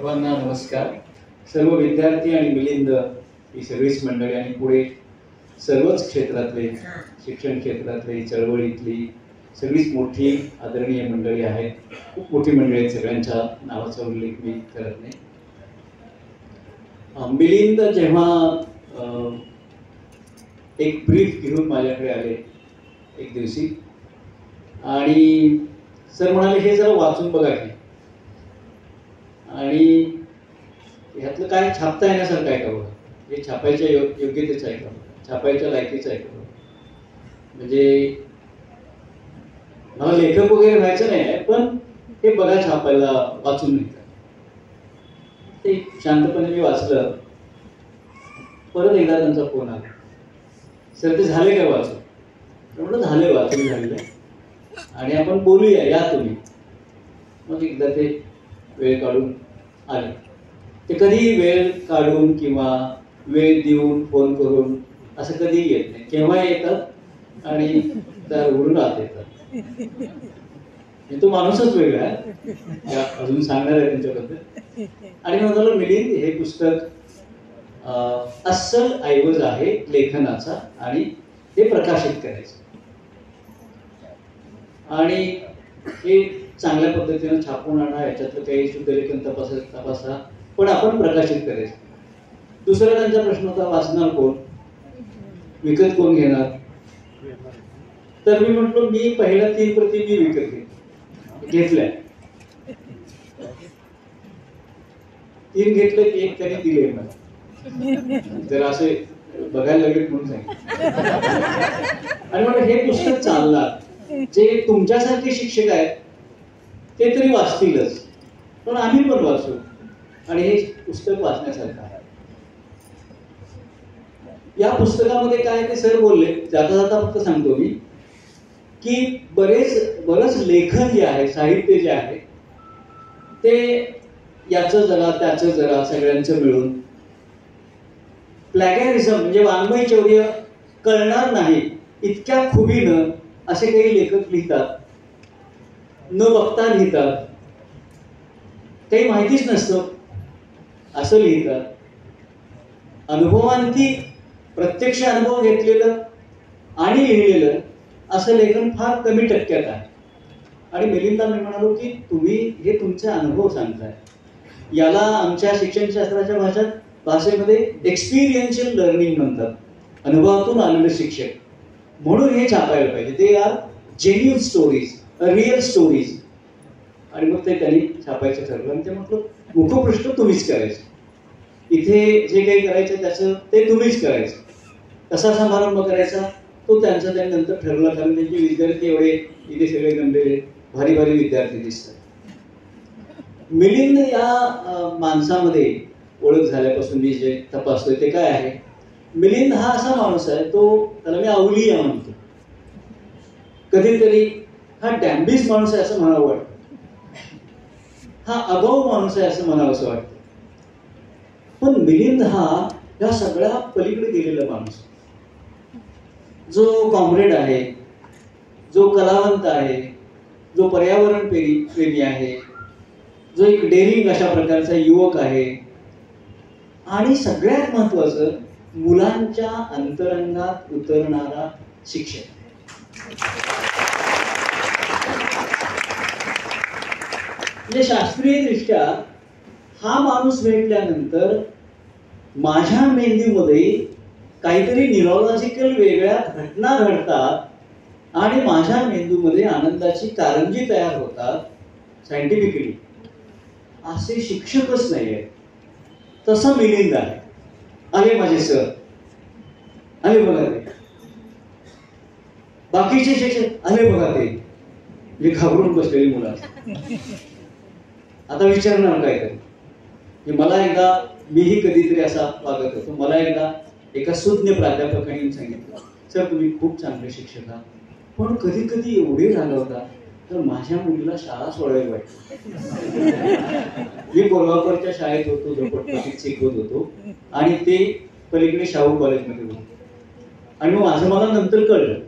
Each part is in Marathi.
सर्वांना नमस्कार. सर्व विद्यार्थी आणि मिलिंद ही सर्व्हिस मंडळी आणि पुढे सर्वच क्षेत्रातले, शिक्षण क्षेत्रातले, चळवळीतली सगळीच मोठी आदरणीय मंडळी आहेत. खूप मोठी मंडळी आहेत, सगळ्यांच्या नावाचा उल्लेख मी करत नाही. मिलिंद जेव्हा एक ब्रीफ घेऊन माझ्याकडे आले एक दिवशी आणि सर म्हणाले हे जरा वाचून बघा की, आणि ह्यातलं काय छापता येण्यासारखं आहे का बघा, हे छापायच्या योग्यतेचं आहे का, छापायच्या लायकीचं आहे का, म्हणजे मला लेखक वगैरे व्हायचं नाही आहे, पण हे बघा छापायला वाचून नाही का. ते शांतपणे मी वाचलं. परत एकदा त्यांचा फोन आला, सर ते झाले का वाचून? म्हटलं झाले, वाचून झालेलं आहे आणि आपण बोलूया, या तुम्ही. मग एकदा ते वेळ काढून आले. ते कधी वेळ काढून किंवा वेळ देऊन फोन करून असं कधी येत नाही, केव्हा येतात आणि त्या उघडून आत येतात. तो माणूसच वेगळा आहे, अजून सांगणार आहे त्यांच्याबद्दल. आणि म्हणालो मिलिंद हे पुस्तक अस्सल ऐवज आहे लेखनाचा आणि हे प्रकाशित करायचं आणि हे चांगल्या पद्धतीनं छापून आणा, याच्यातलं काही शुद्धलेखन तपासा, पण आपण प्रकाशित करायचं. दुसरा त्यांचा प्रश्न होता, वाचणार कोण, विकत कोण घेणार? तर मी म्हटलो मी पहिल्या 3 प्रती मी विकत घेतल्या. 3 घेतलं की 1 त्यांनी दिले मला, जर असे बघायला लागेल म्हणून सांगितलं. आणि म्हटलं हे पुस्तक चालणार, जे तुमच्यासारखे शिक्षक आहेत ते तरी वाचतीलच, पण आम्ही पण वाचू आणि हे पुस्तक वाचण्यासारखं आहे. या पुस्तकामध्ये काय ते सर बोलले, जाता जाता फक्त सांगतो मी की बरंच लेखन जे आहे, साहित्य जे आहे ते याचं जरा त्याचं जरा सगळ्यांचं मिळून प्लॅगॅरिझम म्हणजे वाङ्मय चौर्य कळणार नाही इतक्या खुबीनं असे काही लेखक लिहितात, न बघता लिहितात, काही माहितीच नसतं असं लिहितात. अनुभवांती प्रत्यक्ष अनुभव घेतलेलं आणि लिहिलेलं असं लेखन फार कमी टक्क्यात आहे. आणि मिलिंदला मी म्हणालो की तुम्ही हे तुमचे अनुभव सांगताय, याला आमच्या शिक्षणशास्त्राच्या भाषेमध्ये एक्सपिरियन्शियल लर्निंग म्हणतात, अनुभवातून आलेले शिक्षक, म्हणून हे छापायला पाहिजे. ते are genuine stories, real stories. आणि मग ते त्यांनी छापायचं ठरवलं आणि ते म्हटलं मुखपृष्ठ तुम्हीच करायचं, इथे जे काही करायचं त्याचं ते तुम्हीच करायचं, कसा समारंभ करायचा तो त्यांचं त्यांनी नंतर ठरवलं. कारण त्यांचे विद्यार्थी एवढे इथे सगळे गणलेले भारी भारी विद्यार्थी दिसतात. मिलिंद या माणसामध्ये ओळख झाल्यापासून मी जे तपासतोय ते काय आहे, मिलिंद हा असा माणूस आहे, तो त्याला मी अवलिया म्हणतो, कधीतरी हा डॅम्बिस माणूस आहे असं म्हणावं वाटतं, हा अगाऊ माणूस आहे असं म्हणावं असं वाटतं. पण मिलिंद हा या सगळ्या पलीकडे गेलेला माणूस, जो कॉम्रेड आहे, जो कलावंत आहे, जो पर्यावरण प्रेमी आहे, जो एक डेअरिंग अशा प्रकारचा युवक आहे आणि सगळ्यात महत्वाचं मुलांच्या अंतरंगात उतरणारा शिक्षक. म्हणजे शास्त्रीय दृष्ट्या हा माणूस भेटल्यानंतर माझ्या मेंदूमध्ये काहीतरी न्यूरोलॉजिकल वेगळ्या घटना घडतात आणि माझ्या मेंदूमध्ये आनंदाची कारंजी तयार होतात. सायंटिफिकली असे शिक्षकच नाही आहे, तसं मिलिंद आहे. आले माझे सर, आले बघा ते, बाकीचे शिक्षक आले बघा ते, जे घाबरून बसलेली मुलं. आता विचारणार काय तरी, मला एकदा, मीही कधीतरी असा वागत होतो, मला एकदा एका सुज्ञ प्राध्यापकांनी सांगितलं, सर तुम्ही खूप चांगले शिक्षक आहात, पण कधी कधी एवढे झालं होता तर माझ्या मुलीला शाळा सोडायला वाटते. मी कोल्हापूरच्या शाळेत होतो, झोपडपट्टीत शिकवत होतो आणि ते पलीकडे शाहू कॉलेजमध्ये होतो. आणि मग माझं मला नंतर कळलं,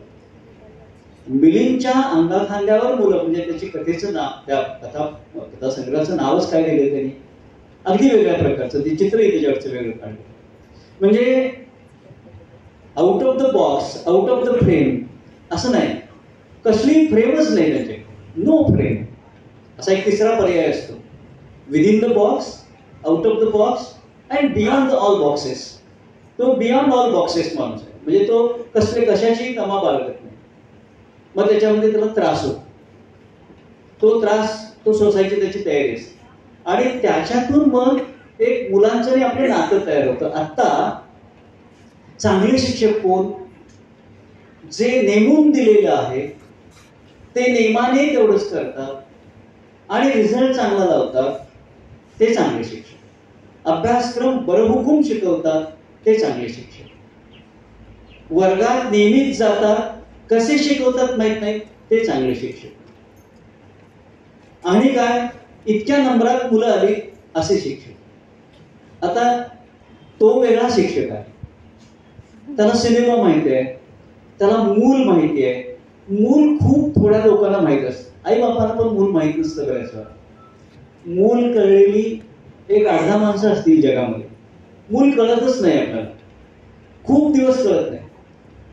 मिलिंदच्या अंगाखांद्यावर मुलं, म्हणजे त्याची कथेचं नाव, त्या कथासंग्रहाचं नावच काय दिलं त्यांनी, अगदी वेगळ्या प्रकारचं ते चित्रही त्याच्यावरचं वेगळं काढलं. म्हणजे out of the box, out of the frame असं नाही, कसली फ्रेमच नाही त्याचे, नो फ्रेम. असा एक तिसरा पर्याय असतो, within the box, out of the box and beyond all boxes. तो बियॉन्ड ऑल बॉक्सेस माणूस आहे, म्हणजे तो कशाची तमा बाळगत नाही. मग त्याच्यामध्ये त्याला त्रास होतो, तो त्रास तो सोसायची त्याची तयारी असते आणि त्याच्यातून मग एक मुलांचं आणि आपलं नातं तयार होतं. आत्ता चांगले शिक्षक कोण, जे नेमून दिलेलं आहे ते नेमाने तेवढंच करतात आणि रिझल्ट चांगला लावतात, ते चांगले शिक्षक. अभ्यासक्रम बरहुकूम शिकवतात, ते चांगले शिक्षक. वर्गात नेहमीच जातात, कसे शिकवतात माहित नाही, ते चांगले शिक्षक. आणि काय, इतक्या नंबरात मुलं आली असे शिक्षक. आता तो वेगळा शिक्षक आहे, त्याला सिनेमा माहिती आहे, त्याला मूल माहिती आहे. मूल खूप थोड्या लोकांना माहित असतं, आई बापांना पण मूल माहित नसतं बऱ्याच वेळा. मूल कळलेली एक 8-10 माणसं असतील जगामध्ये, मूल कळतच नाही आपल्याला, खूप दिवस कळत नाही.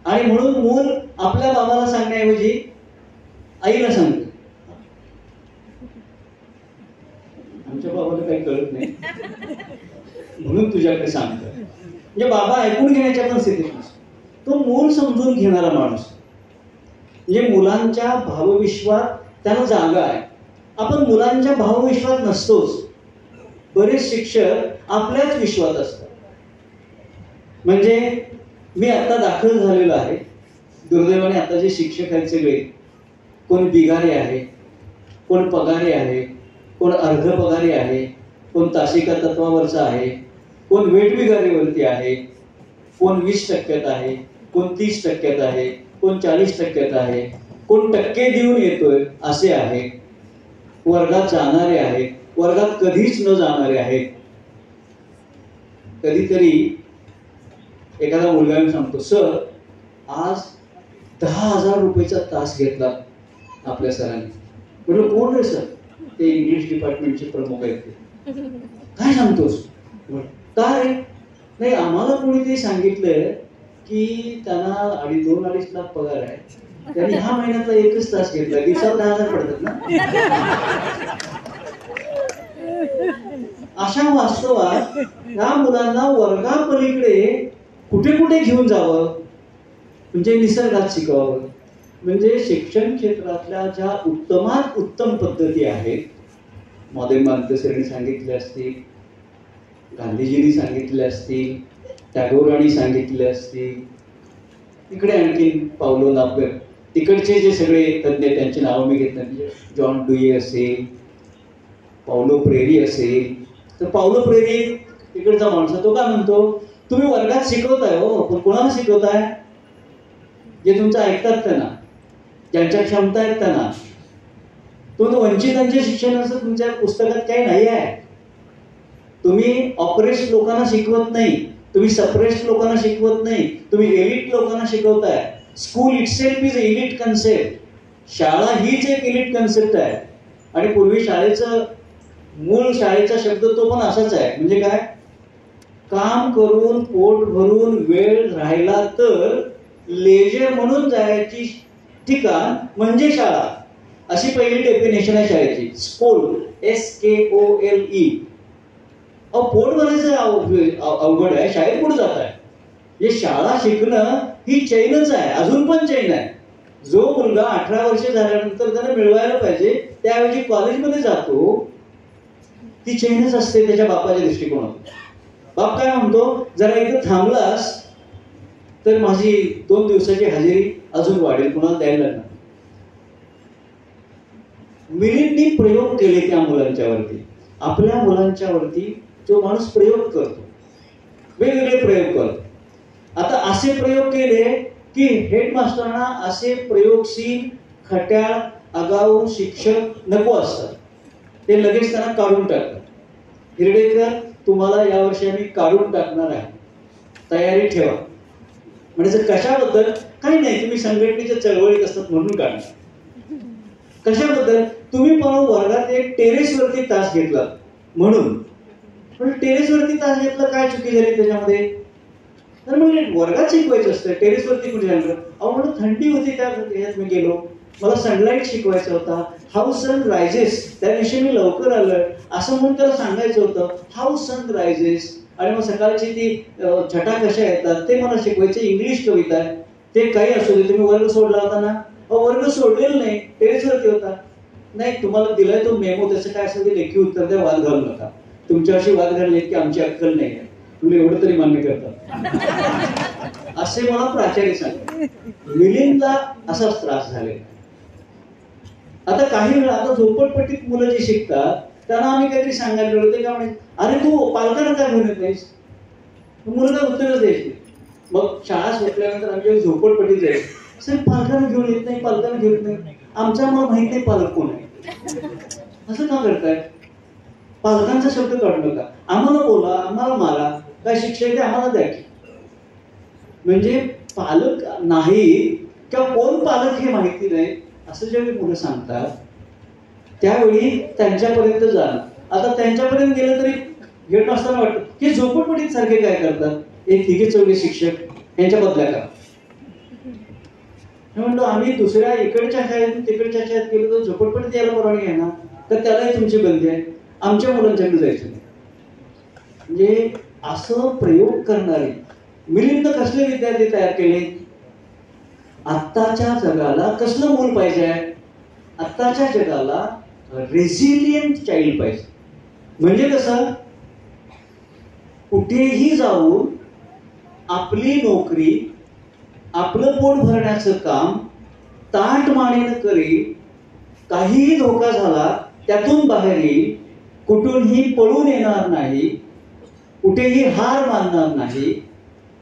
आणि म्हणून मूल आपल्या बाबाला सांगण्याऐवजी आईला सांगतो, आमच्या बाबाला काही कळत नाही म्हणून तुझ्याकडे सांगतो. म्हणजे बाबा ऐकून घेण्याच्या पण स्थितीत नसतो, तो मूल समजून घेणारा माणूस. म्हणजे मुलांच्या भावविश्वात त्याला जागा आहे. आपण मुलांच्या भावविश्वात नसतोच, बरेच शिक्षक आपल्याच विश्वात असतात. म्हणजे मी आता दाखल झालेलो आहे, दुर्दैवाने आता जे शिक्षक आहेत सगळे, कोण बिगारे आहे, कोण पगारी आहे, कोण अर्ध पगारी आहे, कोण तासिका तत्वावरचा आहे, कोण वेठबिगारीवरती आहे, कोण 20% आहे, कोण 30% आहे, कोण 40% आहे, कोण टक्के देऊन येतोय असे आहे. वर्गात जाणारे आहेत, वर्गात कधीच न जाणारे आहेत. कधीतरी एखादा मुलगा मी सांगतो, सर आज 10,000 रुपयाचा तास घेतला आपल्या सरांनी. म्हटलं कोण रे सर? ते इंग्लिश डिपार्टमेंटचे प्रमुख आहेत ते. काय सांगतोस? काय रे? नाही, आम्हाला कोणीतरी सांगितलं की त्यांना 2-2.5 लाख पगार आहे, त्यांनी ह्या महिन्यातला एकच तास घेतला, दिवसाला 10,000 पडतात ना. अशा वास्तवात या मुलांना वर्गापलीकडे कुठे कुठे घेऊन जावं, म्हणजे निसर्गात शिकवावं. म्हणजे शिक्षण क्षेत्रातल्या ज्या उत्तमात उत्तम पद्धती आहेत, मॉडेम मार्गदर्शकांनी सांगितले असतील, गांधीजींनी सांगितले असतील, टागोरांनी सांगितले असतील, तिकडे आणखी पावलो लाभर, तिकडचे जे सगळे तज्ञ त्यांची नावं मी घेत नाही, जॉन डुई असेल, पावलो प्रेरी असेल. तर पावलो प्रेरी तिकडचा माणूस, तो काय म्हणतो, तुम्ही वर्गात शिकवताय हो, पण कोणाला शिकवताय? जे तुमचं ऐकतात त्यांना, ज्यांच्या क्षमता आहेत त्यांना. तो वंचितांचे शिक्षणाचं तुमच्या पुस्तकात काही नाही आहे. तुम्ही ऑपरेस्ट लोकांना शिकवत नाही, तुम्ही सप्रेस्ड लोकांना शिकवत नाही, तुम्ही एलिट लोकांना शिकवताय. School itself is elite concept. शाळा हीच एक एलिट कन्सेप्ट आहे. आणि पूर्वी शाळेचं मूळ शाळेचा शब्द तो पण असाच आहे. म्हणजे काय, काम करून पोट भरून वेळ राहिला तर लेजर म्हणून जायची ठिकाण म्हणजे शाळा, अशी पहिली डेफिनेशन आहे शाळेची. School, SKOLE. पोट भरायचं अवघड आहे, शाळेत कुठे जात आहे? हे शाळा शिकणं ही चैनच आहे, अजून पण चैन आहे. जो मुलगा 18 वर्ष झाल्यानंतर त्याला मिळवायला पाहिजे, त्याऐवजी कॉलेजमध्ये जातो, ती चैनच असते त्याच्या बापाच्या दृष्टिकोनातून. बाप काय म्हणतो, जरा इथं थांबलास तर माझी 2 दिवसाची हजेरी अजून वाढेल, कुणाला द्यायला लागणार. मिलिंदनी प्रयोग केले त्या मुलांच्यावरती, आपल्या मुलांच्यावरती जो माणूस प्रयोग करतो, वेगवेगळे प्रयोग करतो. आता असे प्रयोग केले की हेडमास्टरांना असे प्रयोगशील, खट्याळ, आगाऊ शिक्षक नको असतात. ते लगेच त्यांना काढून टाकतात. हिरडेकर, तुम्हाला यावर्षी आम्ही काढून टाकणार आहे, तयारी ठेवा. म्हणजे कशाबद्दल? काही नाही, तुम्ही संघटनेच्या चळवळीत असतात म्हणून काढणार. कशाबद्दल? तुम्ही पण वर्गात एक टेरेसवरती तास घेतला म्हणून. पण टेरेसवरती तास घेतलं, काय चुकी झाली त्याच्यामध्ये? तर मग वर्गात शिकवायचं असतं, टेरेसवरती कुठे जाणार? अहो म्हणून थंडी होती, त्या ह्यात मी गेलो, मला सनलाईट शिकवायचा होता. हाऊ सन रायझेस, त्या दिवशी मी लवकर आलोय असं म्हणून त्याला सांगायचं होतं, हाऊ सन रायझेस. आणि मग सकाळची ती छटा कशा येतात ते मला शिकवायचे. इंग्लिश कविता आहे, ते काही असू दे. तुम्ही वर्ग सोडला होता ना? वर्ग सोडलेला नाही, टेरेसवरती होता. नाही, तुम्हाला दिलाय तो मेमो, त्याचं काय असेल ते लेखी उत्तर द्या, वाद घालू नका. तुमच्याशी वाद घालले की आमची अक्कल नाही आहे, तुम्ही एवढं तरी मान्य करता असे मला प्राचार्य सांगतात. मिलिंदला असाच त्रास झालेला. आता काही वेळा आता झोपडपट्टीत मुलं जी शिकतात त्यांना आम्ही काहीतरी सांगायला गेलो, ते काय म्हणे, अरे तू पालकांना काय घेऊन येत नाहीस? मुलं उत्तरच द्यायची. मग शाळा सुटल्यानंतर आमच्या झोपडपट्टीत जाईल, सर पालकांना घेऊन येत नाही, पालकांना घेऊन येत नाही. आमच्या मला माहित नाही पालक कोण आहे. असं का करताय? पालकांचा शब्द काढू नका, आम्हाला बोला, आम्हाला मारा, काय शिक्षा आहे ते आम्हाला द्या. म्हणजे पालक नाही किंवा कोण पालक हे माहिती नाही असं ज्यावेळी मुलं सांगतात त्यावेळी त्यांच्यापर्यंत जाणं. आता त्यांच्यापर्यंत गेलं तरी घेत असताना वाटतं की झोपडपट्टीत सारखे काय करतात, एक तिघे चौघे शिक्षक यांच्या बदल्या का? म्हणतो आम्ही दुसऱ्या इकडच्या शाळेतून तिकडच्या शाळेत गेलो तर झोपडपट्टीत यायला परवानगी आहे ना, तर त्यालाही तुमची बंदी आहे, आमच्या मुलांच्याकडे जायचं नाही. म्हणजे असं प्रयोग करणारे मिलिंद कसले विद्यार्थी तयार केले? आत्ताच्या जगाला कसलं मूल पाहिजे आहे? आत्ताच्या जगाला रेझिलियंट चाइल्ड पाहिजे. म्हणजे कसं, कुठेही जाऊन आपली नोकरी, आपलं पोट भरण्याचं काम ताठमानेनं करी, काहीही धोका झाला त्यातून बाहेर येईल, कुठूनही पळून येणार नाही, कुठेही हार मानणार नाही,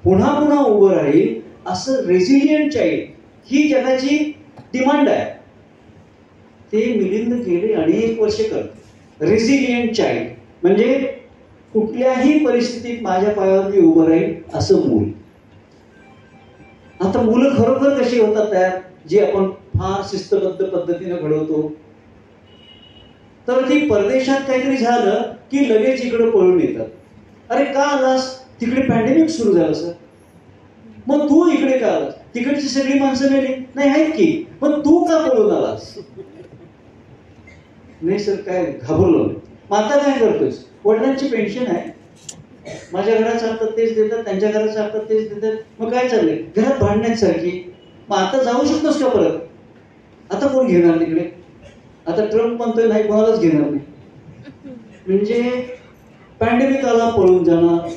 पुन्हा पुन्हा उभं राहील, असं रेझिलियंट चाइल्ड ही जगाची डिमांड आहे. ते मिलिंद गेले अनेक वर्ष करत. रेझिलियंट चाइल्ड म्हणजे कुठल्याही परिस्थितीत माझ्या पायावर मी उभं राहील असं मूल. आता मुलं खरोखर कशी होतात तयार, जी आपण फार शिस्तबद्ध पद्धतीने घडवतो? तर ती परदेशात काहीतरी झालं की लगेच इकडे पळून येतात. अरे का आलास? तिकडे पॅन्डेमिक सुरू झालं सर. मग तू इकडे का आलास? तिकडची सगळी माणसं मेली. नाही आहेत की, पण तू का पळून आलास? नाही सर, काय घाबरलो. मग आता काय करतोस? वडिलांची पेन्शन आहे, माझ्या घरात सांगतात तेच देतात, त्यांच्या घरात सांगतात तेच देतात, मग काय चाललंय? घरात भांडण्यासारखी. मग आता जाऊ शकतोस का परत? आता कोण घेणार तिकडे? आता ट्रम्प म्हणतोय नाही, कोणालाच घेणार नाही. म्हणजे पॅन्डेमिक आला पळून जाणार,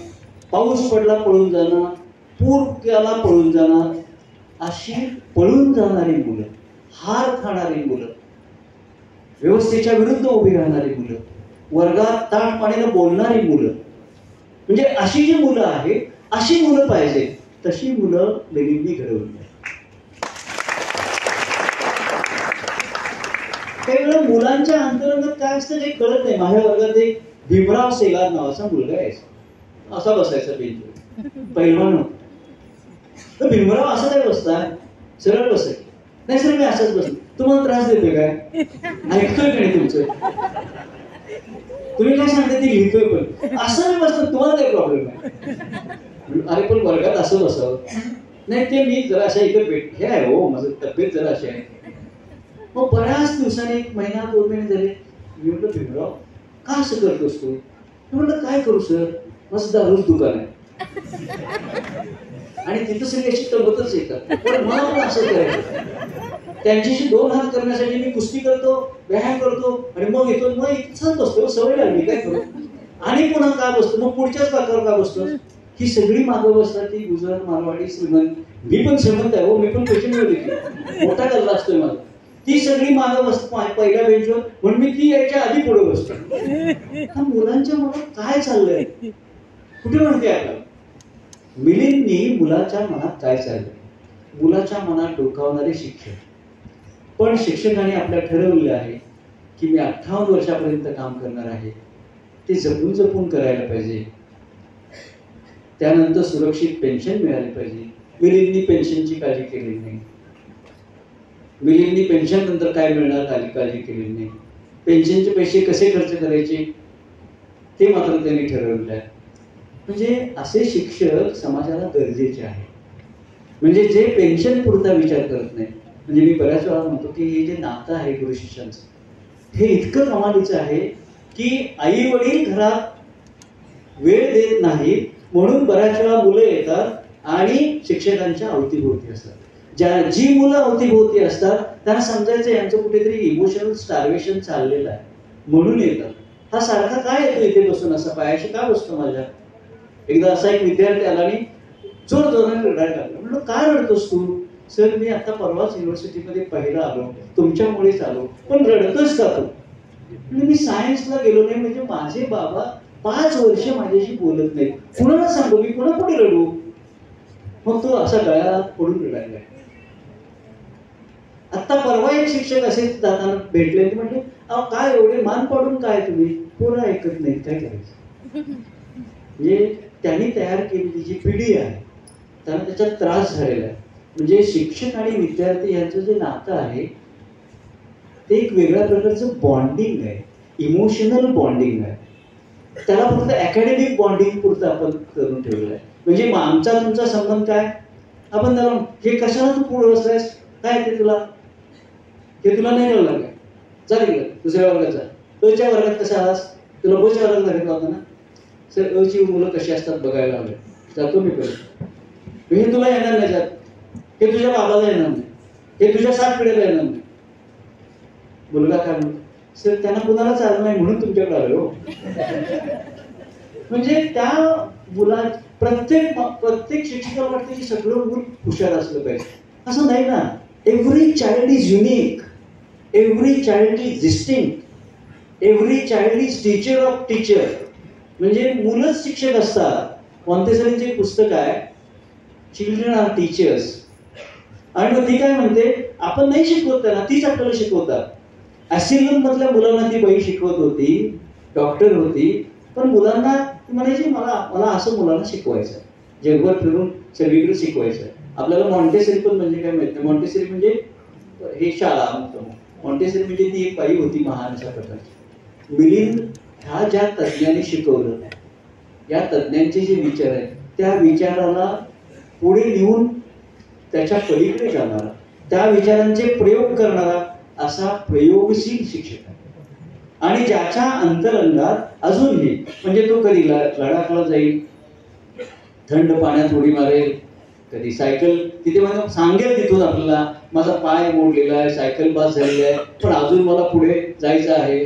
पाऊस पडला पळून जाणार, पूर आला पळून जाणार, अशी पळून जाणारी मुलं, हार खाणारी मुलं, व्यवस्थेच्या विरुद्ध उभी राहणारी मुलं, वर्गात ताठपणाने बोलणारी मुलं, म्हणजे अशी जी मुलं आहेत, अशी मुलं पाहिजे. तशी मुलं लेनिननी घडवली. काही वेळा मुलांच्या अंतरंगात काय असतं हे कळत नाही. माझ्या वर्गात एक भीमराव सेलार नावाचा मुलगा यायचा, असा बसायचा बेंचवर, पहिलवान होता. तर भीमराव असं काय बसताय? सरळ बसाय. नाही सर मी असंच बसलो. तुम्हाला त्रास देतोय काय? ऐकतोय का नाही तुमचं? तुम्ही काय सांगताय ते लिहितोय पण. असं मी बसतो, तुम्हाला काय प्रॉब्लेम आहे? अरे पण वर्गात असं बसावं. नाही ते मी जरा अशा इकडे हे आहे हो, माझं तब्येत जरा अशी आहे. मग बऱ्याच दिवसांनी, एक महिना 2 महिने झाले, मी म्हटलं भीमराव का असं करतोस तू? म्हटलं काय करू सर, माझं दारूच दुकान आहे आणि तिथं सगळी अशी तब्येतच येतात, पण मला पण असं करायचं. त्यांच्याशी 2 हात करण्यासाठी मी कुस्ती करतो, व्यायाम करतो आणि मग येतो, मग इथंच बसतो, सवय लागली, काय करू? आणि पुन्हा का बसतो, मग पुढच्याच बाकावर का बसतो? ही सगळी मागं बसतात, ती गुजर, मारवाडी, श्रीमंत. मी पण श्रीमंत आहे हो, मी पण पैसे मिळवले, मोठा गल्ला असतोय माझा. ती सगळी मागं बसतो पहिल्या बेंचवर, म्हणून मी ती यायच्या आधी पुढे बसतो. मुलांच्या मनात काय चाललंय, कुठे म्हणते आता? मिलिंदनी मुलाच्या मनात काय चाललंय, मुलाच्या मनात डोकावणारे शिक्षक. पण शिक्षकांनी आपल्या ठरवलेलं आहे की मी 58 वर्षापर्यंत काम करणार आहे, ते जपून जपून करायला पाहिजे. त्यानंतर सुरक्षित पेन्शन मिळाली पाहिजे. मिलिंदनी पेन्शनची काळजी केलेली नाही. मिलिंदनी पेन्शन नंतर काय मिळणार काळजी केलेली नाही. पेन्शनचे पैसे कसे खर्च करायचे ते मात्र त्यांनी ठरवलेलं आहे. म्हणजे असे शिक्षक समाजाला गरजेचे आहे. म्हणजे जे पेन्शन पुरता विचार करत नाही. म्हणजे मी बऱ्याच वेळा म्हणतो की हे जे नातं आहे गुरु शिष्यांचं हे इतकं कमालीचं आहे की आई वडील घरात वेळ देत नाही म्हणून बऱ्याच वेळा मुलं येतात आणि शिक्षकांच्या अवतीभोवती असतात. जी मुलं अवतीभोवती असतात त्यांना समजायचं यांचं कुठेतरी इमोशनल स्टार्वेशन चाललेलं आहे म्हणून येतात. हा सारखा काय येतो इथे बसून असा पायाशी का बसतो माझ्या. एकदा असा एक विद्यार्थी आला आणि जोर जोराने रडायला लागला. म्हणलं काय रडतोस तू. सर मी आता परवाच युनिव्हर्सिटीमध्ये पहिला आलो तुमच्यामुळेच आलो पण रडतोस का तू. म्हणजे मी सायन्सला गेलो नाही म्हणजे माझे बाबा 5 वर्ष माझ्याशी बोलत नाहीत कुणाला सांगू मी कुणा पुढे रडू. मग तो असा गळ्यात पडून रडायला. आता परवा एक शिक्षक असेच जाताना भेटले ते म्हटले अहो काय एवढे मान पाडून काय तुम्ही पोरं ऐकत नाहीत काय करायचं. म्हणजे त्यांनी तयार केलेली जी पिढी आहे त्यांना त्याच्यात त्रास झालेला आहे. म्हणजे शिक्षक आणि विद्यार्थी यांचं जे नातं आहे ते एक वेगळ्या प्रकारचं बॉन्डिंग आहे. इमोशनल बॉन्डिंग आहे. त्याला फक्त अकॅडमिक बॉन्डिंग पुरतं आपण करून ठेवलं आहे. म्हणजे आमचा तुमचा संबंध काय आपण त्याला हे कशाला तू पुढे बसलायस काय ते तुला नाही कळलं काय जा तिकडे दुसऱ्या वर्गात जा. अच्या वर्गात कसा आलास तुला बच्या वर्गात घातला होता ना. सर अची मुलं कशी असतात बघायला हवे जातो मी परत. हे तुला येणार नाही जात हे तुझ्या बाबाला येणार नाही हे तुझ्या 7 पिढीला येणार नाही. मुलगा काय म्हणतो सर त्यांना कुणालाच आलं नाही म्हणून तुमच्याकडे आलो. म्हणजे त्या मुला प्रत्येक शिक्षकाला वाटतं की सगळं मूल हुशार असलं पाहिजे असं नाही ना. Every child is unique. Every child is distinct. Every child is teacher of teacher. म्हणजे मुलंच शिक्षक असतात. मॉन्टेसरीचे एक पुस्तक आहे चिल्ड्रन आर टीचर्स. आणि मग ती काय म्हणते आपण नाही शिकवत त्यांना तीच आपल्याला शिकवतात. ऍसिलम मधल्या मुलांना ती बाई शिकवत होती डॉक्टर होती पण मुलांना म्हणायची मला असं मुलांना शिकवायचं आहे जगभर फिरून सगळीकडे शिकवायचं आहे. आपल्याला मॉन्टेसरी पण म्हणजे काय माहिती. मॉन्टेसरी म्हणजे हे शाळा मॉन्टेसरी म्हणजे ती एक बाई होती महान अशा प्रकारची. मिलिंद ह्या ज्या तज्ज्ञांनी शिकवलं या तज्ज्ञांचे जे विचार आहेत त्या विचाराला पुढे नेऊन त्याच्या पलीकडे जाणारा त्या विचारांचे प्रयोग करणारा असा प्रयोगशील शिक्षक आहे. आणि ज्याच्या अंतरंगात अजूनही म्हणजे तो कधी लडाखला जाईल थंड पाण्यात उडी मारेल कधी सायकल तिथे सांगेल तिथून आपल्याला माझा पाय मोडलेला आहे सायकल पास झालेली आहे पण अजून मला पुढे जायचं आहे.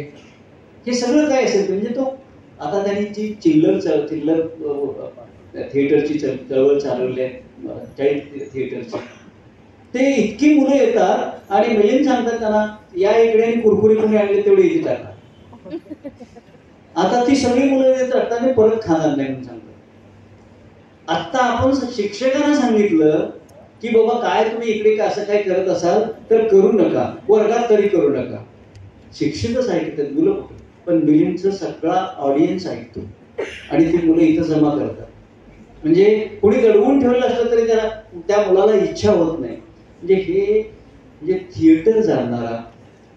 हे सगळं काय असेल म्हणजे तो आता त्यांनी जी चिल्लर थिएटरची चळवळ चालवली आहे चाइल्ड थिएटरची ते इतकी मुलं येतात आणि मिलिंद सांगतात त्यांना या इकडे कुरकुरी कोणी आणले तेवढे इथे टाका. आता ती सगळी मुलं येतात आणि परत खाणार नाही म्हणून सांगतात. आता आपण शिक्षकांना सांगितलं की बाबा काय तुम्ही इकडे असं काय करत असाल तर करू नका वर्गात तरी करू नका. शिक्षकच ऐकतात मुलं पण मिलिंदचा सगळा ऑडियन्स ऐकतो आणि ती मुलं इथं जमा करतात. म्हणजे कोणी दडवून ठेवलं असलं तरी त्याला त्या मुलाला इच्छा होत नाही. म्हणजे हे म्हणजे थिएटर जाणणारा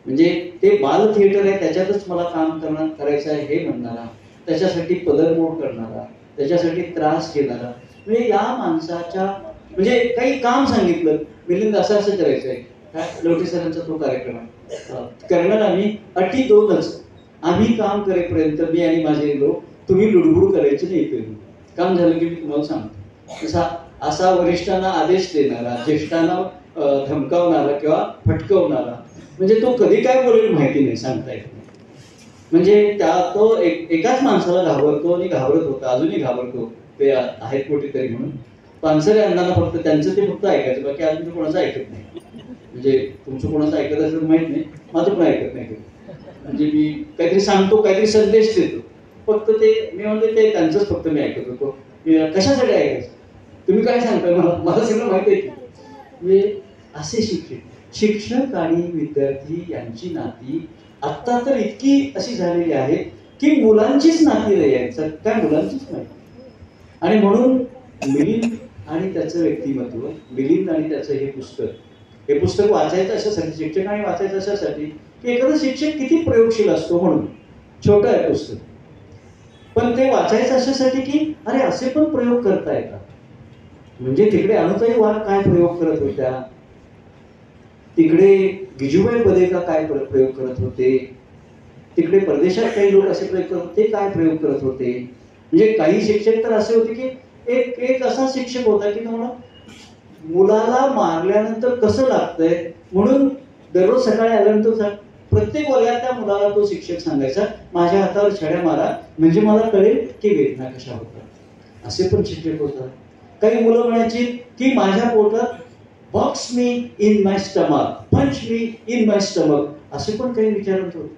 म्हणजे ते बाल थिएटर आहे त्याच्यातच मला काम करायचं आहे हे म्हणणारा त्याच्यासाठी पदरमोड करणारा त्याच्यासाठी त्रास घेणारा म्हणजे या माणसाच्या म्हणजे काही काम सांगितलं मिलिंद असं करायचं आहे काय लवटे सरांचा तो कार्यक्रम आहे करणार आम्ही अटी 2च आम्ही काम करेपर्यंत मी आणि माझे लोक तुम्ही लुडबुड करायचे नाही करू काम झालं की मी तुम्हाला सांगतो. असा वरिष्ठांना आदेश देणारा ज्येष्ठांना धमकावणारा किंवा फटकवणारा म्हणजे तो कधी काय बोलेल माहिती नाही सांगता येत नाही. म्हणजे तो एकाच माणसाला घाबरतो आणि घाबरत होता अजूनही घाबरतो ते आहेत कुठेतरी म्हणून पानसरे अण्णांना फक्त त्यांचं ते फक्त ऐकायचं बाकी अजून कोणाचं ऐकत नाही. म्हणजे तुमचं कोणाचं ऐकत असेल माहित नाही माझं पण ऐकत नाही. म्हणजे मी काहीतरी सांगतो काहीतरी संदेश देतो फक्त ते मी म्हणते ते त्यांचंच फक्त मी ऐकत होतो. कशासाठी ऐकायचं तुम्ही काय सांगताय मला सगळं माहिती आहे. म्हणजे असे शिक्षक आणि विद्यार्थी यांची नाती आता तर इतकी अशी झालेली आहे की मुलांचीच नाती नाही आहे काय मुलांचीच नाही. आणि म्हणून मिलिंद आणि त्याचं व्यक्तिमत्व मिलिंद आणि त्याचं हे पुस्तक वाचायचं अशासाठी शिक्षकांनी वाचायचं अशासाठी की एखादा शिक्षक किती प्रयोगशील असतो म्हणून छोटं आहे पुस्तक पण ते वाचायचं अशासाठी की अरे असे पण प्रयोग करता येतात. म्हणजे तिकडे अनुताई वाघ काय प्रयोग करत होत्या, तिकडे गिजूबाई बदेका काय प्रयोग करत होते, तिकडे परदेशात काही लोक असे प्रयोग करत होते, काय प्रयोग करत होते. म्हणजे काही शिक्षक तर असे होते की एक एक असा शिक्षक होता की तुम्हाला मुलाला मारल्यानंतर कसं लागतंय म्हणून दररोज सकाळी आल्यानंतर प्रत्येक वर्गात त्या मुलाला तो शिक्षक सांगायचा माझ्या हातावर छड्या मारा म्हणजे मला कळेल की वेदना कशा होतात. असे पण शिक्षक होतात. काही मुलं म्हणायची की माझ्या पोटात box me in my stomach, पंच मी इन माय स्टमक, असे पण काही विचारत होते.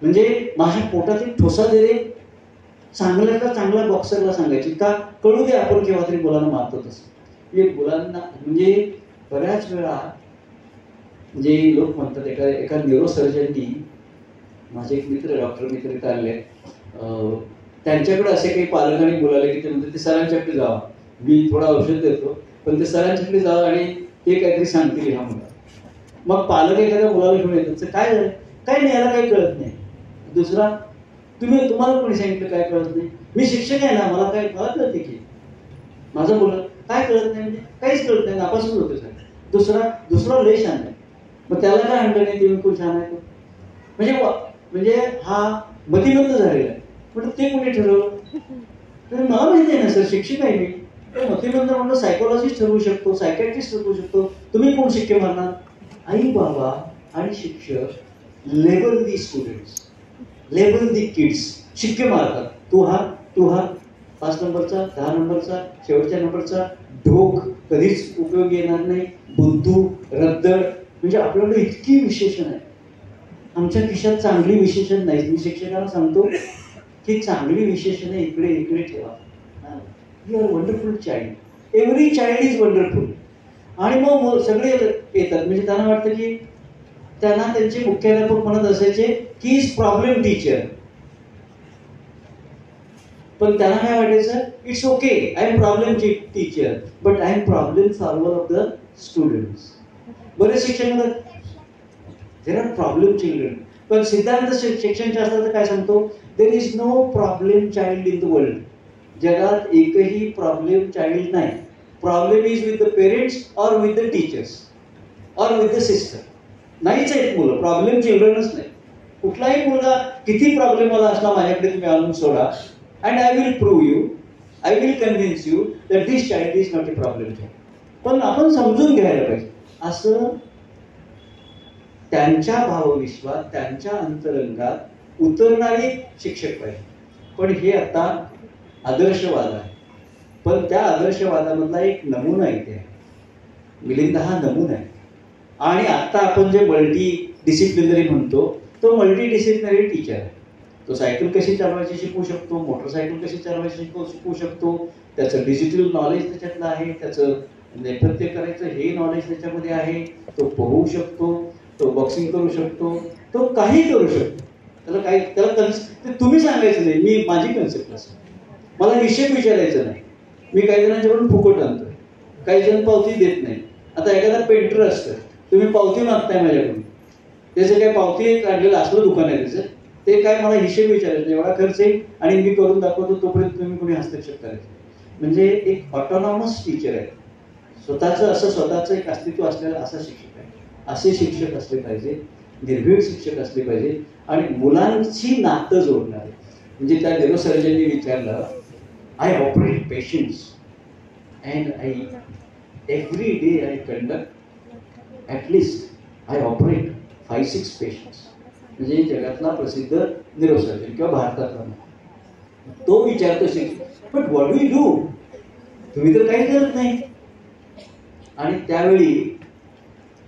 म्हणजे माझ्या पोटात एक ठोसा दे रे, चांगल्या का चांगल्या बॉक्सरला सांगायची का कळू दे आपण केव्हा तरी मुलांना मारतो तसं. मुलांना म्हणजे बऱ्याच वेळा जे लोक म्हणतात एका न्यूरोसर्जननी, माझे एक मित्र डॉक्टर मित्र काढले, त्यांच्याकडे असे काही पालकांनी बोलायला की ते म्हणतात ते सरांच्याकडे जावा, मी थोडा औषध देतो पण ते सरांच्याकडे जावं आणि ते काहीतरी सांगतील ह्या मुलाला. मग पालक एखाद्या मुलाला घेऊन येतात, काय झालं, काय नाही याला काही कळत नाही. दुसरा, तुम्हाला कोणी सांगितलं काय कळत नाही, मी शिक्षक आहे ना मला काय कळत की माझं मुलं काय कळत नाही म्हणजे काहीच कळत नाही नापासच होते सर. दुसरा लय छान आहे, मग त्याला काय आणलं नाही ते बिलकुल छान आहे. म्हणजे हा मतिमंद झालेला आहे. पण ते कोणी ठरवलं, तर मला माहिती आहे ना सर, शिक्षक आहे मी. मतिमंद म्हणून सायकोलॉजिस्ट ठरवू शकतो, सायकॅट्रिस्ट ठरवू शकतो, तुम्ही कोण शिक्के मारणार. आई बाबा आणि शिक्षक label the students, label the kids, शिक्के मारतात. तू हा 5 नंबरचा, 10 नंबरचा, शेवटच्या नंबरचा, ढोक कधीच उपयोगी येणार नाही, बुद्धू, रद्दड. म्हणजे आपल्याकडे इतकी विशेषण आहे, आमच्या खिशात चांगली विशेषण नाही. मी शिक्षकांना सांगतो की चांगली विशेषणे इकडे ठेवा. You are wonderful child, every child is wonderful. आणि मग सगळे येतात, म्हणजे त्यांना वाटतं की त्यांना त्यांचे मुख्याध्यापक म्हणत असायचे की इज प्रॉब्लेम टीचर. पण त्यांना काय वाटायचं, it's okay, I am problem teacher but I am problem solver of the students. बरेच शिक्षक म्हणतात देर आर प्रॉब्लेम चिल्ड्रन. पण सिद्धांत शिक्षणशास्त्राचं काय सांगतो, there is no problem child in the world. जगात एकही प्रॉब्लेम चाइल्ड नाही. Problem is with the parents or with the teachers or with the sister. नाहीच आहेत मुलं, प्रॉब्लेम चिल्ड्रनच नाही. कुठलाही मुलगा किती प्रॉब्लेम मला असला माझ्याकडे तुम्ही आणून सोडा, and I will prove you, I will convince you that this child is not a problem child. पण आपण समजून घ्यायला पाहिजे, असं त्यांच्या भावविश्वात, त्यांच्या अंतरंगात उतरणारे शिक्षक पाहिजे. पण हे आता आदर्शवाद आहे. पण त्या आदर्शवादामधला एक नमुना इथे आहे. मिलिंद हा नमुना आहे. आणि आता आपण जे मल्टी डिसिप्लिनरी म्हणतो, तो मल्टी डिसिप्लिनरी टीचर आहे. तो सायकल कशी चालवायची शिकवू शकतो, मोटरसायकल कशी चालवायची शिकवू शकतो, त्याचं डिजिटल नॉलेज त्याच्यातलं आहे, त्याचं नेपथ्य करायचं हे नॉलेज त्याच्यामध्ये आहे, तो पोहू शकतो, तो बॉक्सिंग करू शकतो, तो काही करू शकतो. त्याला तुम्ही सांगायचं नाही, मी माझी कन्सेप्ट असं. मला हिशेब विचारायचं नाही. मी काही जणांच्याकडून फुकट आणतोय, काही जण पावती देत नाही. आता एखादा पेंटर असतं, तुम्ही पावती मागताय माझ्याकडून, त्याचं काय पावती काढलेलं असलं दुकान आहे त्याचं, ते काय मला हिशेब विचारायचं, एवढा खर्च येईल आणि मी करून दाखवतो, तोपर्यंत तुम्ही कोणी हस्तक्षेप करायचं. म्हणजे एक ऑटोनॉमस टीचर आहे, स्वतःचं एक अस्तित्व असलेला असा शिक्षक आहे. असे शिक्षक असले पाहिजे, निर्भीड शिक्षक असले पाहिजे आणि मुलांची नातं जोडणारे. म्हणजे त्या न्यूरोसर्जननी विचारलं, I operate patients and every day I conduct at least I operate 5-6 patients. म्हणजे जगातला प्रसिद्ध न्यूरोसर्जन किंवा भारतातला तो विचारतो शिक्षक, but what do you do, तुम्ही तर काही करत नाही. आणि त्यावेळी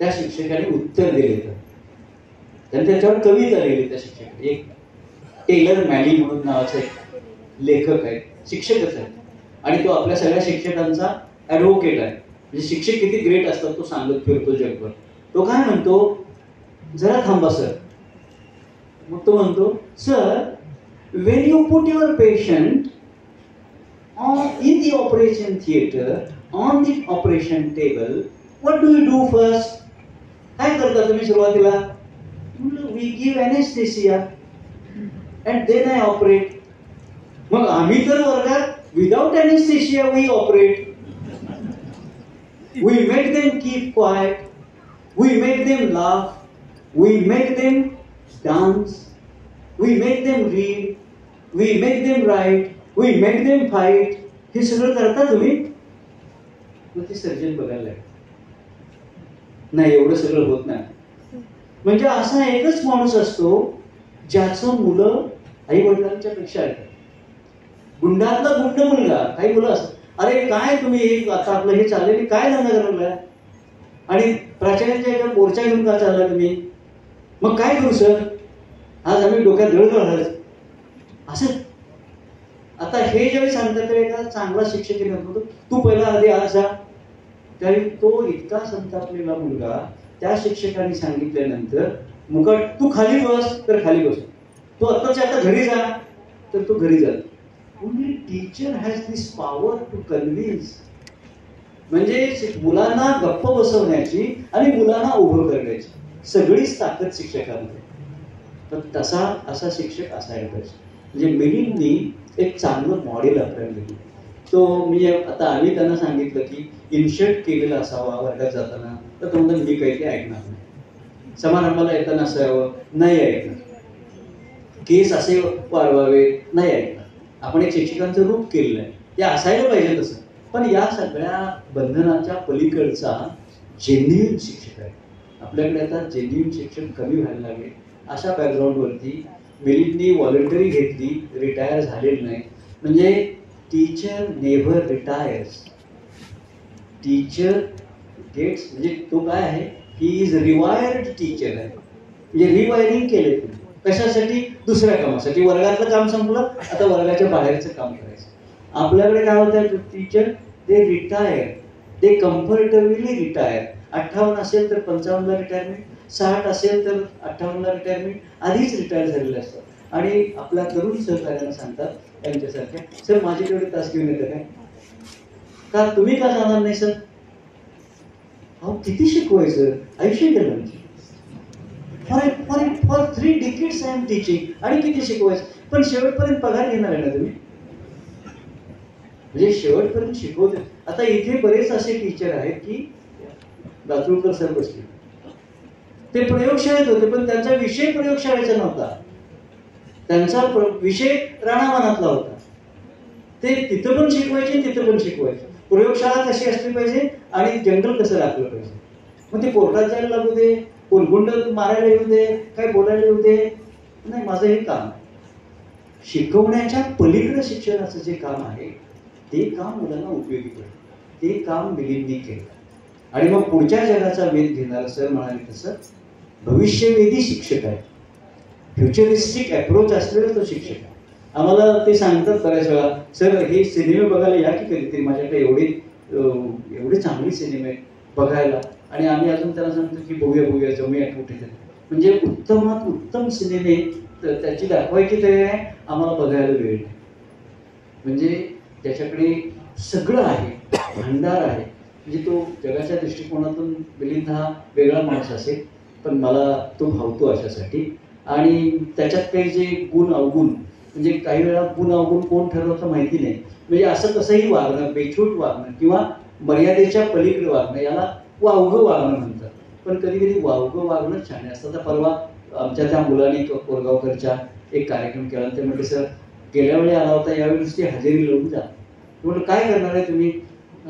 त्या शिक्षकाने उत्तर दिले. त्यांनी त्याच्यावर कविता लिहिली त्या शिक्षकाने. एक टेलर मॅली म्हणून नावाचा एक लेखक आहे, शिक्षकच आहे, आणि तो आपल्या सगळ्या शिक्षकांचा ॲडव्होकेट आहे. म्हणजे शिक्षक किती ग्रेट असतात तो सांगत फिरतो जगभर. तो काय म्हणतो, जरा थांबा सर. मग तो म्हणतो, sir when you put your patient in the operation theater on the operation table, what do you do first? काय करता तुम्ही सुरुवातीला? We give anesthesia and then I operate. मग आम्ही तर वर्गात without anaesthesia we operate. We make them keep quiet, we make them laugh, we make them dance, we make them read, we make them write, we make them fight. हे सगळं करता तुम्ही? मग ते सर्जन बघायला नाही, एवढं सगळं होत नाही. म्हणजे असा एकच माणूस असतो ज्याचं मुलं आई वडिलांच्या पेक्षा आहेत. गुंडातला गुंड मुलगा, काही मुलं असतात, अरे काय तुम्ही आता आपलं हे चाललेली काय धंदा करायला, आणि प्राचार्यांच्या एका मोर्चा घेऊन का चालला तुम्ही, मग काय करू सर, आज आम्ही डोक्यात धड घालायचं असं. आता हे ज्यावेळी सांगतात त्यावेळी एका चांगला शिक्षक म्हणतो तू पहिला आधी आज जा. त्यावेळी तो इतका संतापलेला मुलगा त्या शिक्षकांनी सांगितल्यानंतर मुकाट तू खाली बस तर खाली बस, तू आत्ताच्या आता घरी जा तर तू घरी जा. Only teacher has this power to convince. म्हणजे मुलांना गप्प बसवण्याची आणि मुलांना उभं करण्याची सगळीच ताकद शिक्षकांमध्ये. तर तसा असा शिक्षक असायला पाहिजे. म्हणजे मिलिंदनी एक चांगलं मॉडेल आपल्याला दिलं. तो मी आता आम्ही त्यांना सांगितलं की इन्शर्ट केलेला असावा वर्गात जाताना, तर तो म्हणतो मी काही ते ऐकणार नाही, समारंभाला येताना असावं नाही ऐकणार, केस असे वाढवावे नाही ऐकणार. आपण एक शिक्षकांचं रूप केलेलं आहे, ते असायला पाहिजे तसं. पण या सगळ्या बंधनाच्या पलीकडचा जेन्युइन शिक्षक आहे आपल्याकडे. आता जेन्युइन शिक्षक कमी व्हायला लागले. अशा बॅकग्राऊंडवरती मिलिंदनी व्हॉलंटरी घेतली, रिटायर झालेली नाही. म्हणजे teacher never retires, teacher gets, म्हणजे तो काय आहे, ही इज रिवायर्ड टीचर आहे. म्हणजे रिवायरिंग केले तुम्ही कशासाठी, दुसऱ्या कामासाठी. वर्गातलं काम संपलं, आता वर्गाच्या बाहेरचं काम करायचं. आपल्याकडे काय होतं, टीचर दे रिटायर, दे कम्फर्टेबली रिटायर. 58 असेल तर 55ला रिटायरमेंट, 60 असेल तर 58ला रिटायरमेंट, आधीच रिटायर झालेले असतात. आणि आपल्या तरुण सहकार्यांना सांगतात त्यांच्यासारख्या, सर माझे तेवढे तास घेऊन येतं काय, का तुम्ही का जाणार नाही सर. अहो किती शिकवायचं, आयुष्य गेलं. For 3 decades I am teaching, आणि किती शिकवायचं, पण शेवटपर्यंत पगार घेणार आहे ना तुम्ही, म्हणजे शेवटपर्यंत शिकवते. आता इथे बरेच असे टीचर आहेत की दातुळकर सर बसले, ते प्रयोगशाळेत होते पण त्यांचा विषय प्रयोगशाळेचा नव्हता, त्यांचा विषय राणामानातला होता. ते तिथं पण शिकवायचे तिथं पण शिकवायचे. प्रयोगशाळा कशी असली पाहिजे आणि जंगल कसं राखलं पाहिजे. मग ते कोर्टात जायला लागू दे, गुंड मारायला येऊ दे, काय बोलायला येऊ दे, नाही माझं हे काम आहे. शिकवण्याच्या पलीकडे शिक्षणाचं जे काम आहे ते काम मुलांना उपयोगी पडलं, ते काम मिलिंदनी केलं. आणि मग पुढच्या जगाचा वेध घेणारा सर म्हणाले तसं भविष्यवेधी शिक्षक आहे, फ्युचरिस्टिक अप्रोच असलेला तो शिक्षक आहे. आम्हाला ते सांगतात बऱ्याच वेळा, सर हे सिनेमे बघायला या की कधीतरी, माझ्याकडे एवढे चांगले सिनेमे बघायला. आणि आम्ही अजून त्याला सांगतो की बघूया जमूया कुठेतरी. म्हणजे उत्तमात उत्तम सिनेमे त्याची दाखवायची तयारी आहे, आम्हाला बघायला वेळ नाही. म्हणजे त्याच्याकडे सगळं आहे, भांडार आहे. म्हणजे तो जगाच्या दृष्टिकोनातून मिलिंद हा वेगळा माणूस असेल, पण मला तो भावतो अशासाठी. आणि त्याच्यात काही जे गुण अवगुण, म्हणजे काही वेळा गुण अवगुण कोण ठरवतं माहिती नाही. म्हणजे असं कसंही वागणं, बेछूट वागणं किंवा मर्यादेच्या पलीकडे वागणं, याला वावगं वागणं म्हणतात. पण कधी कधी वावगं वागणं छान असतं. तर परवा आमच्या त्या मुलांनी कोरगावकरच्या एक कार्यक्रम केला. ते म्हटले सर गेल्या वेळी आला होता, यावेळी नुसती हजेरी लावून जा. म्हटलं काय करणार आहे तुम्ही,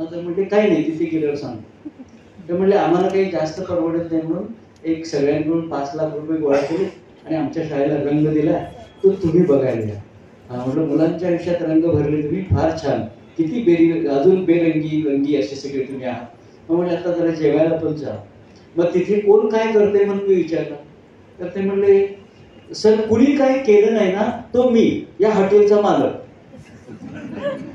तर म्हटले काही नाही तिथे गेल्यावर सांगतो. तर म्हटले आम्हाला काही जास्त परवडत नाही म्हणून एक सगळ्यांकडून 5 लाख रुपये गोळा केले आणि आमच्या शाळेला रंग दिला, तो तुम्ही बघायला या. म्हटलं मुलांच्या आयुष्यात रंग भरले तुम्ही, फार छान, किती अजून बेरंगी रंगी असे सगळे तुम्ही आहात. मग म्हणजे आता जरा जेवायला पण जा. मग तिथे कोण काय करते म्हणून मी विचारलं. तर ते म्हणले सर कुणी काय केलं नाही ना, तो मी या हॉटेलचा मालक,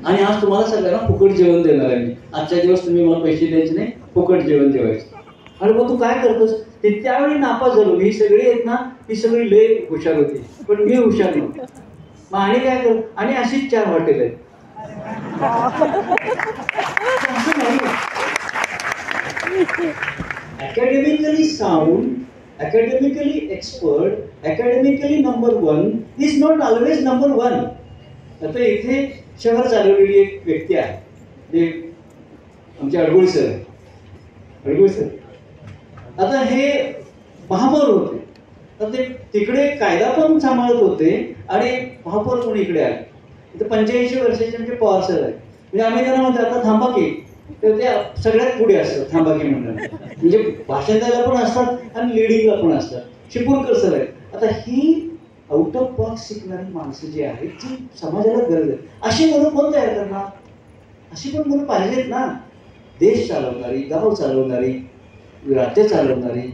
आणि आज तुम्हाला सगळ्यांना फुकट जेवण देणार आहे मी. आजच्या दिवस तुम्ही मला पैसे द्यायचे नाही, फुकट जेवण जेवायचं. आणि मग तू काय करतोस. ते त्यावेळी नापास झालो. ही सगळी आहेत ना, ही सगळी लय हुशार होती, पण मी हुशार नव्हतो. मग आणि काय कर, आणि अशीच 4 हॉटेल आहेत. Academically sound, academically expert, academically number 1 is not always number 1. आता इथे शहर चालवलेली एक व्यक्ती आहे, ते आमचे अडगोळी सर. अडगोळी सर आता हे महापौर होते, तर ते तिकडे कायदा पण सांभाळत होते आणि महापौर म्हणून इकडे आले. इथे 85 वर्षाचे आमचे पवार सर आहेत. म्हणजे आम्ही त्यांना म्हणतो आता थांबा की, तर ते सगळ्यात पुढे असतात थांबा की म्हणून. म्हणजे भाषण द्यायला पण असतात आणि लिडिंगला पण असतात. चिपळूणकर सर आहेत. आता ही आउट ऑफ बॉक्स शिकणारी माणसं जी आहेत ती समाजाला गरज आहे. अशी मुलं कोण तयार करणार? अशी पण मुलं पाहिजेत ना, देश चालवणारी, गाव चालवणारी, राज्य चालवणारी.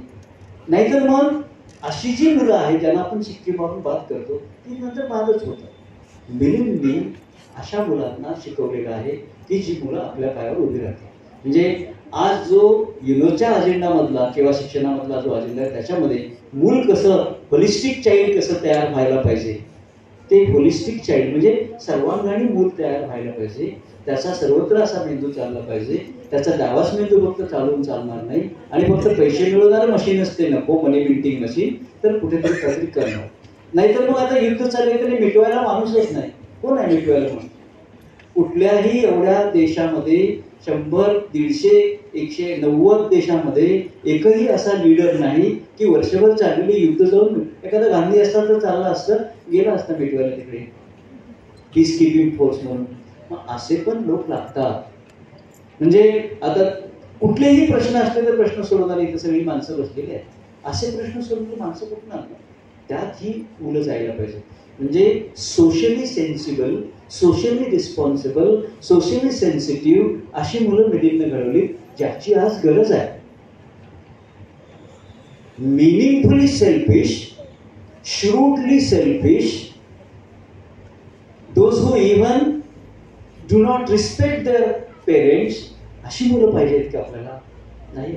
नाहीतर मग अशी जी मुलं आहेत ज्यांना आपण शिक्के मारून बात करतो ती नंतर बादच होतात. मिलिंदनी अशा मुलांना शिकवलेलं आहे की जी मुलं आपल्या पायावर उभी राहतात. म्हणजे आज जो युनोच्या अजेंडामधला किंवा शिक्षणामधला जो अजेंडा आहे त्याच्यामध्ये मूल कसं, होलिस्टिक चाइल्ड कसं तयार व्हायला पाहिजे, ते होलिस्टिक चाइल्ड म्हणजे सर्वांगीण मूल तयार व्हायला पाहिजे. त्याचा सर्वत्र असा मेंदू चालला पाहिजे. त्याचा डावाच मेंदू फक्त चालून चालणार नाही आणि फक्त पैसे मिळवणारं मशीन असते नको, मनी प्रिंटिंग मशीन, तर कुठेतरी काहीतरी करणार. नाहीतर मग आता युद्ध चालू आहे तरी मिटवायला माणूसच नाही. कोण आहे मिटवायला म्हणून? कुठल्याही एवढ्या देशामध्ये 100, 150, 190 देशामध्ये एकही असा लीडर नाही की वर्षभर चाललेले युद्ध जाऊन एखादा गांधी असता तर चालला असतं, गेला असता मिटवायला तिकडे पीस कीपिंग फोर्स म्हणून. मग असे पण लोक लागतात. म्हणजे आता कुठलेही प्रश्न असले तर प्रश्न सोडवणारी इथे सगळी माणसं बसलेली आहेत. असे प्रश्न सोडवणारी माणसं कुठून आणतात? त्यात ही मुलं जायला पाहिजे. म्हणजे socially sensible, socially responsible, socially sensitive अशी मुलं मिलिंदने घडवली, ज्याची आज गरज आहे. Meaningfully selfish, shrewdly selfish, those who even do not respect their parents, अशी मुलं पाहिजेत का आपल्याला? नाही.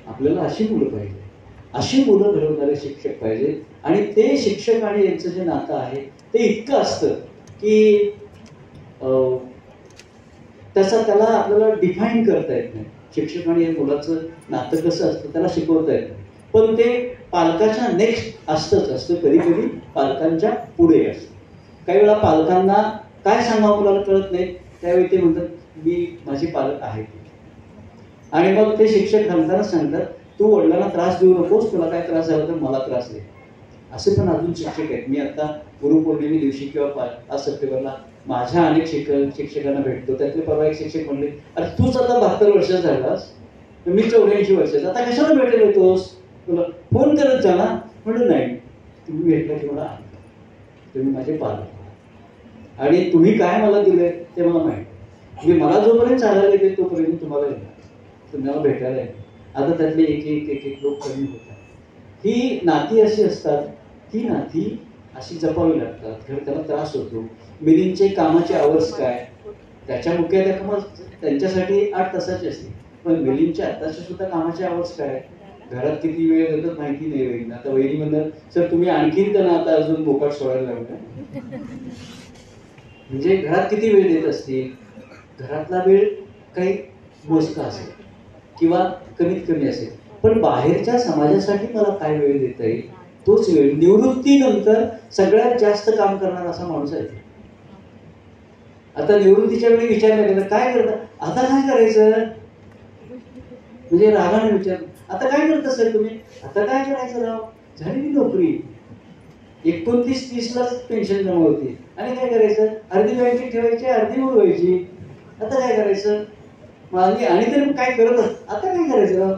आपल्याला अशी मुलं पाहिजे, अशी मुलं घडवणारे शिक्षक पाहिजेत. आणि ते शिक्षक आणि यांचं जे नातं आहे ते इतकं असतं की त्याला आपल्याला डिफाईन करता येत नाही. शिक्षक आणि मुलाचं नातं कसं असतं त्याला शिकवता येत नाही. पण ते पालकाच्या नेक्स्ट असतं. कधी कधी पालकांच्या पुढे असतं. काही वेळा पालकांना काय सांगावं मुलाला कळत नाही, त्यावेळी ते म्हणतात मी माझे पालक आहेत. आणि मग ते शिक्षक घालतानाच सांगतात तू वडिलांना त्रास देऊ नकोस, तुला काय त्रास झाला तर मला त्रास दे. असे पण अजून शिक्षक आहेत. मी आता गुरुपौर्णिमे दिवशी किंवा 5 सप्टेंबरला माझ्या अनेक शिक्षकांना भेटतो. त्यातले परवा एक शिक्षक म्हणले अरे तूच आता 72 वर्षाचा झालास, मी 84 वर्षाचा, आता कशाला भेटायला येतोस, तुला फोन करत जा ना. म्हणलं नाही, तुम्ही भेटला की मला तुम्ही माझे पालक आणि तुम्ही काय मला दिलंय ते मला माहिती. म्हणजे मला जोपर्यंत चालायला येते तोपर्यंत तुम्हाला येणार, तुम्हाला भेटायला येणार. आता त्यातले एक लोक कमी होतात. ही नाती अशी असतात, ती नाती अशी जपावी लागतात. त्याला त्रास होतो. मिलिंदचे कामाचे आवर्स काय, त्याच्या मुख्याध्यापक त्यांच्यासाठी 8 तासाची असते, पण मिलिंदच्या आताच्या सुद्धा कामाचे आवर्स काय, घरात किती वेळ देतात माहिती नाही. वहिनी आता वहिनी म्हणतात सर तुम्ही आणखीन त्यांना आता अजून मोकाट सोडायला लागलं. म्हणजे घरात किती वेळ देत असतील, घरातला वेळ काही मोजका असेल किंवा कमीत कमी असेल, पण बाहेरच्या समाजासाठी मला काय वेळ देता येईल तोच वेळ. निवृत्तीनंतर सगळ्यात जास्त काम करणारा असा माणूस आहे. आता निवृत्तीच्या वेळी विचारलं गेलं काय करता, आता काय करायचं, म्हणजे रागाने विचार आता काय करता सर तुम्ही, आता काय करायचं राव, झाली नोकरी, 29-30 लाच पेन्शन जमा होती आणि काय करायचं, अर्धी बँकेत ठेवायची अर्धी उडवायची, आता काय करायचं. आणि तरी काय करत आता काय करायचं राव,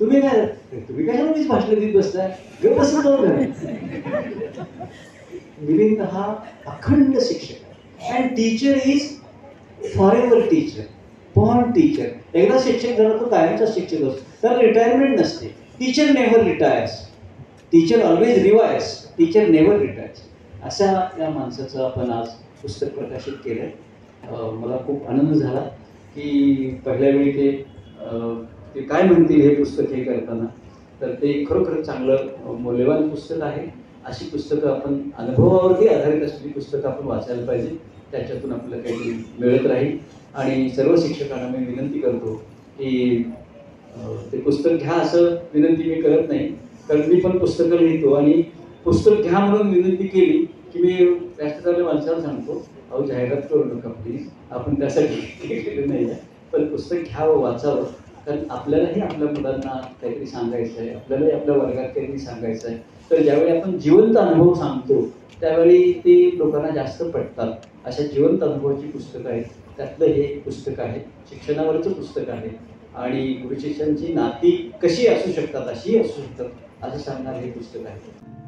तुम्ही काय तुम्ही कशामुळेच भाषण देत बसताय, ग बसत मिलिंद हा अखंड शिक्षक आहे. And teacher is for ever teacher, born teacher. एकदा शिक्षक झाला तो कायमचा शिक्षक असतो, तर रिटायरमेंट नसते. Teacher never retires, teacher always rewires, teacher never retires. अशा या माणसाचं आपण आज पुस्तक प्रकाशित केलंय. मला खूप आनंद झाला की पहिल्या वेळी ते काय म्हणतील हे पुस्तक हे करताना, तर ते खरोखर चांगलं मौल्यवान पुस्तक आहे. अशी पुस्तकं आपण अनुभवावरती आधारित असलेली पुस्तकं आपण वाचायला पाहिजे, त्याच्यातून आपल्याला काहीतरी मिळत राहील. आणि सर्व शिक्षकांना मी विनंती करतो की ते पुस्तक घ्या असं विनंती मी करत नाही, कारण मी पण पुस्तकं लिहितो आणि पुस्तक घ्या म्हणून विनंती केली की मी राष्ट्रवादी माणसाला सांगतो, अहो जाहिरात करू नका प्लीज, आपण त्यासाठी केलेलं नाही आहे, पण पुस्तक घ्यावं, वाचावं, कारण आपल्यालाही आपल्या मुलांना काहीतरी सांगायचं आहे, आपल्यालाही आपल्या वर्गात काहीतरी सांगायचं आहे. तर ज्यावेळी आपण जिवंत अनुभव सांगतो त्यावेळी ते लोकांना जास्त पटतात. अशा जिवंत अनुभवाची पुस्तकं आहेत, त्यातलं हे पुस्तक आहे. शिक्षणावरचं पुस्तक आहे आणि गुरुशिष्यांची नाती कशी असू शकतात, अशीही असू शकतात असं सांगणारं हे पुस्तक आहे.